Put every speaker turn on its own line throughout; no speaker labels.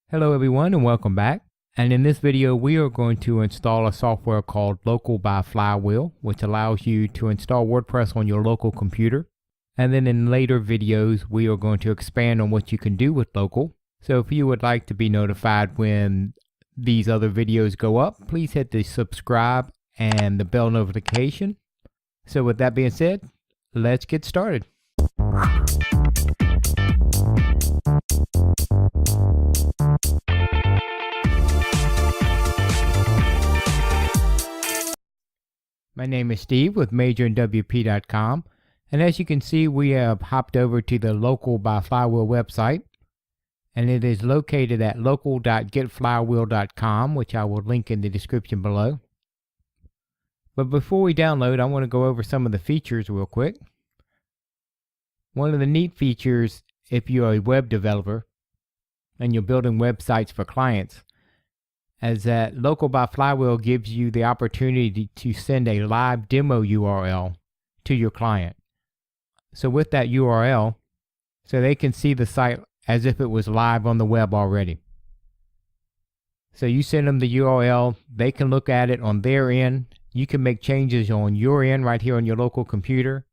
Hello everyone and welcome back. And in this video we are going to install a software called Local by Flywheel, which allows you to install WordPress on your local computer. And then in later videos we are going to expand on what you can do with Local. So if you would like to be notified when these other videos go up, please hit the subscribe and the bell notification. So with that being said, let's get started. My name is Steve with majorinwp.com, and as you can see we have hopped over to the Local by Flywheel website, and it is located at local.getflywheel.com, which I will link in the description below. But before we download, I want to go over some of the features real quick. One of the neat features, if you're a web developer and you're building websites for clients, is that Local by Flywheel gives you the opportunity to send a live demo URL to your client. So with that URL, so they can see the site as if it was live on the web already. So you send them the URL, they can look at it on their end. You can make changes on your end right here on your local computer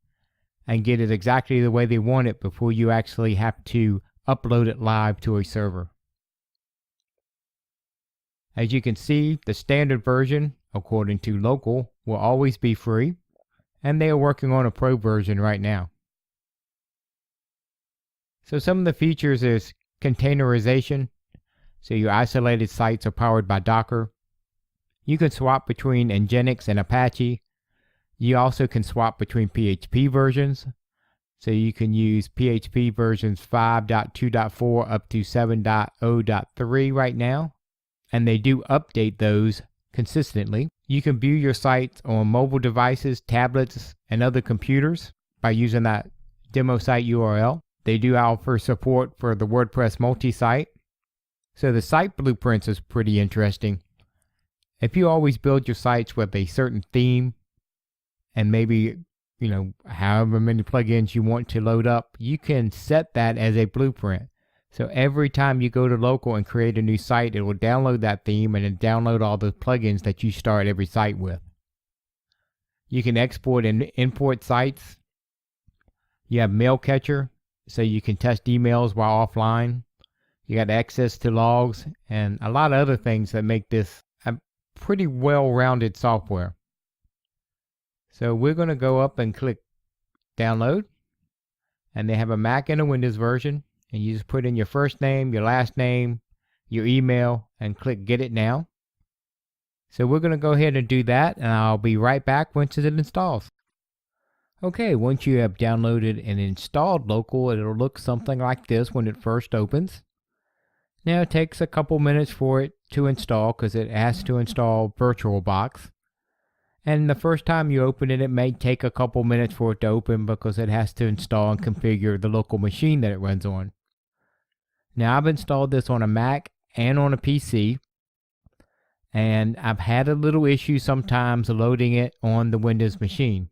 and get it exactly the way they want it before you actually have to upload it live to a server. As you can see, the standard version, according to Local, will always be free, and they are working on a pro version right now. So some of the features is containerization, so your isolated sites are powered by Docker. You can swap between Nginx and Apache. You also can swap between PHP versions, so you can use PHP versions 5.2.4 up to 7.0.3 right now. And they do update those consistently. You can view your sites on mobile devices, tablets, and other computers by using that demo site URL. They do offer support for the WordPress multi-site. So the site blueprints is pretty interesting. If you always build your sites with a certain theme and maybe, however many plugins you want to load up, you can set that as a blueprint. So every time you go to Local and create a new site, it will download that theme and then download all the plugins that you start every site with. You can export and import sites. You have Mail Catcher, so you can test emails while offline. You got access to logs and a lot of other things that make this a pretty well-rounded software. So we're going to go up and click Download, and they have a Mac and a Windows version. And you just put in your first name, your last name, your email, and click Get It Now. So we're going to go ahead and do that, and I'll be right back once it installs. Okay, once you have downloaded and installed Local, it'll look something like this when it first opens. Now it takes a couple minutes for it to install because it has to install VirtualBox. And the first time you open it, it may take a couple minutes for it to open because it has to install and configure the local machine that it runs on. Now I've installed this on a Mac and on a PC, and I've had a little issue sometimes loading it on the Windows machine.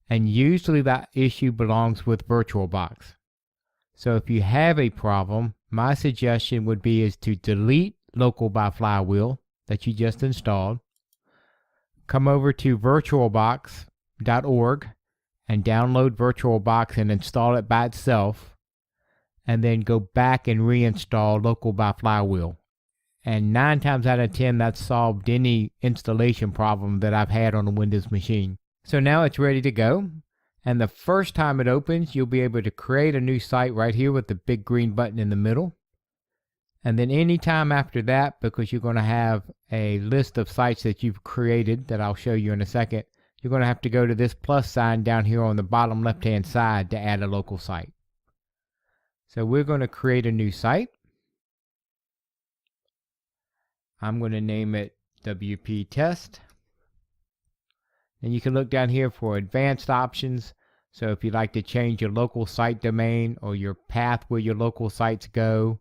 And usually that issue belongs with VirtualBox. So if you have a problem, my suggestion would be to delete Local by Flywheel that you just installed. Come over to virtualbox.org and download VirtualBox and install it by itself, and then go back and reinstall Local by Flywheel. And 9 times out of 10 that's solved any installation problem that I've had on a Windows machine. So now it's ready to go, and the first time it opens you'll be able to create a new site right here with the big green button in the middle. And then anytime after that, because you're going to have a list of sites that you've created that I'll show you in a second, you're going to have to go to this plus sign down here on the bottom left hand side to add a local site. So we're going to create a new site. I'm going to name it WP Test. And you can look down here for advanced options. So if you'd like to change your local site domain or your path where your local sites go,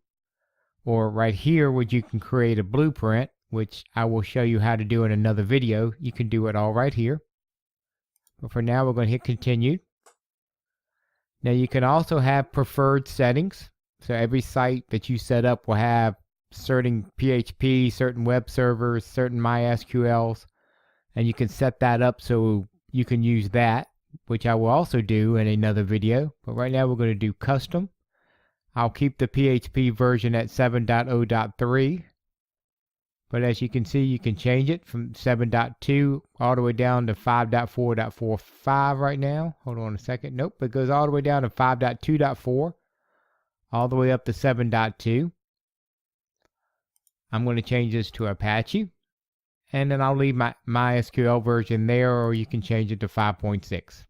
or right here where you can create a blueprint, which I will show you how to do in another video, you can do it all right here. But for now we're going to hit continue. Now you can also have preferred settings. So every site that you set up will have certain PHP, certain web servers, certain MySQLs, and you can set that up so you can use that, which I will also do in another video. But right now we're going to do custom. I'll keep the PHP version at 7.0.3, but as you can see, you can change it from 7.2 all the way down to 5.4.45 right now. Hold on a second. Nope, it goes all the way down to 5.2.4, all the way up to 7.2. I'm going to change this to Apache, and then I'll leave my MySQL version there, or you can change it to 5.6.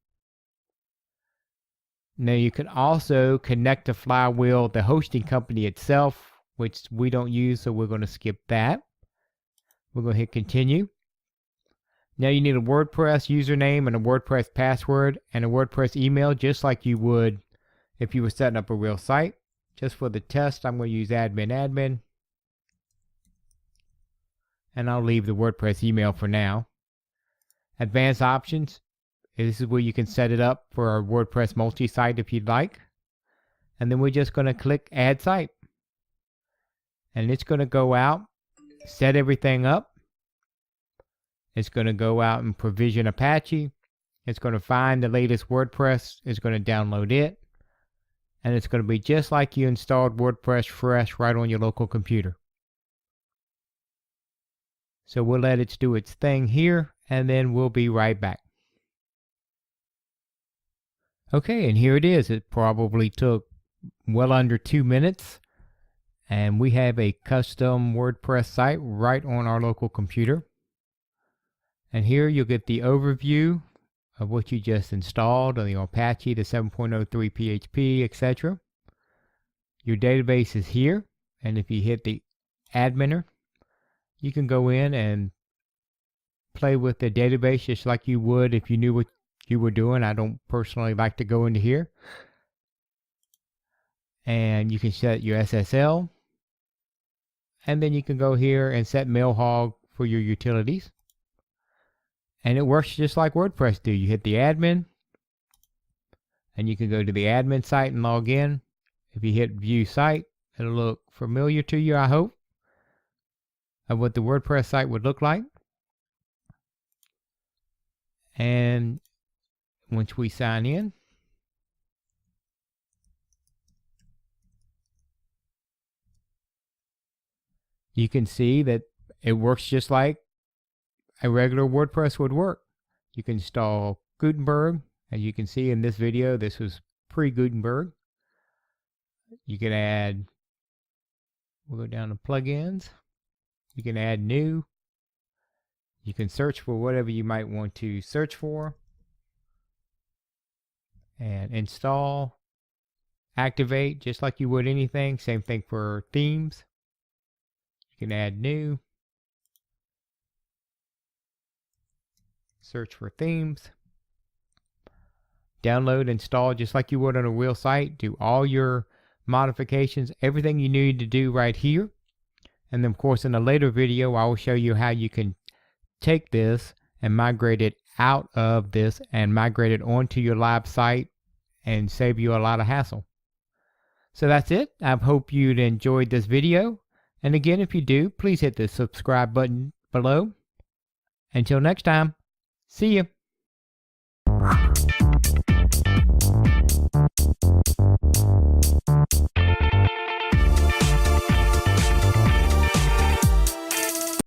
Now you can also connect to Flywheel, the hosting company itself, which we don't use, so we're going to skip that. We're going to hit continue. Now you need a WordPress username and a WordPress password and a WordPress email, just like you would if you were setting up a real site. Just for the test, I'm going to use admin, and I'll leave the WordPress email for now. Advanced options. This is where you can set it up for our WordPress multi-site if you'd like. And then we're just going to click Add Site. And it's going to go out, set everything up. It's going to go out and provision Apache. It's going to find the latest WordPress. It's going to download it. And it's going to be just like you installed WordPress fresh right on your local computer. So we'll let it do its thing here, and then we'll be right back. Okay, and here it is. It probably took well under 2 minutes, and we have a custom WordPress site right on our local computer. And here you'll get the overview of what you just installed on the Apache, the 7.03 PHP, etc. Your database is here, and if you hit the adminer, you can go in and play with the database just like you would if you knew what you were doing. I don't personally like to go into here. And you can set your SSL. And then you can go here and set Mailhog for your utilities. And it works just like WordPress do. You hit the admin, and you can go to the admin site and log in. If you hit view site, it'll look familiar to you, I hope, of what the WordPress site would look like. And once we sign in, you can see that it works just like a regular WordPress would work. You can install Gutenberg. As you can see in this video, this was pre-Gutenberg. You can add, we'll go down to plugins. You can add new. You can search for whatever you might want to search for. And install, activate, just like you would anything. Same thing for themes. You can add new. Search for themes. Download, install, just like you would on a real site. Do all your modifications, everything you need to do right here. And then, of course, in a later video, I will show you how you can take this and migrate it out of this and migrate it onto your live site and save you a lot of hassle. So that's it. I hope you'd enjoyed this video. And again, if you do, please hit the subscribe button below. Until next time, see ya.